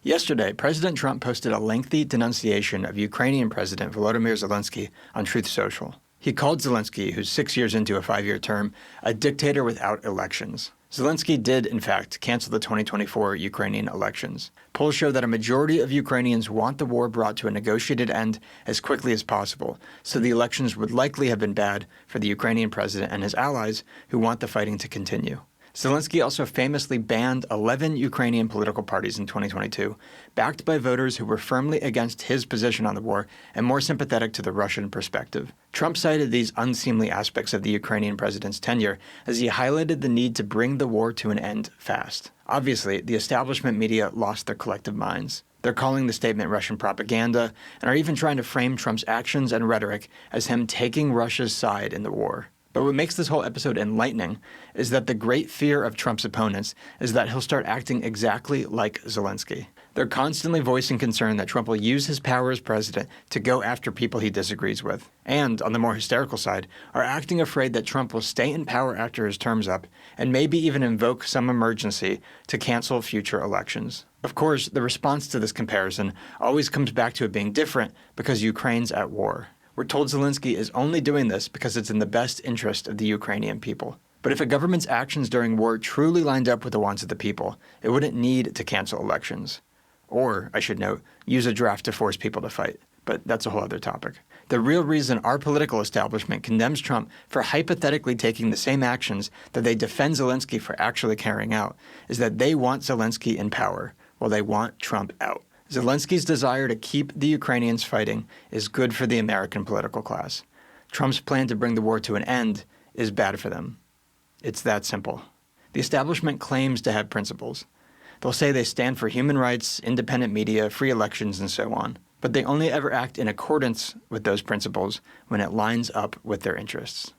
Yesterday, President Trump posted a lengthy denunciation of Ukrainian President Volodymyr Zelensky on Truth Social. He called Zelensky, who's 6 years into a 5-year term, a dictator without elections. Zelensky did, in fact, cancel the 2024 Ukrainian elections. Polls show that a majority of Ukrainians want the war brought to a negotiated end as quickly as possible, so the elections would likely have been bad for the Ukrainian president and his allies who want the fighting to continue. Zelensky also famously banned 11 Ukrainian political parties in 2022, backed by voters who were firmly against his position on the war and more sympathetic to the Russian perspective. Trump cited these unseemly aspects of the Ukrainian president's tenure as he highlighted the need to bring the war to an end fast. Obviously, the establishment media lost their collective minds. They're calling the statement Russian propaganda and are even trying to frame Trump's actions and rhetoric as him taking Russia's side in the war. But what makes this whole episode enlightening is that the great fear of Trump's opponents is that he'll start acting exactly like Zelensky. They're constantly voicing concern that Trump will use his power as president to go after people he disagrees with. And, on the more hysterical side, are acting afraid that Trump will stay in power after his term's up and maybe even invoke some emergency to cancel future elections. Of course, the response to this comparison always comes back to it being different because Ukraine's at war. We're told Zelensky is only doing this because it's in the best interest of the Ukrainian people. But if a government's actions during war truly lined up with the wants of the people, it wouldn't need to cancel elections. Or, I should note, use a draft to force people to fight. But that's a whole other topic. The real reason our political establishment condemns Trump for hypothetically taking the same actions that they defend Zelensky for actually carrying out is that they want Zelensky in power, while they want Trump out. Zelensky's desire to keep the Ukrainians fighting is good for the American political class. Trump's plan to bring the war to an end is bad for them. It's that simple. The establishment claims to have principles. They'll say they stand for human rights, independent media, free elections, and so on. But they only ever act in accordance with those principles when it lines up with their interests.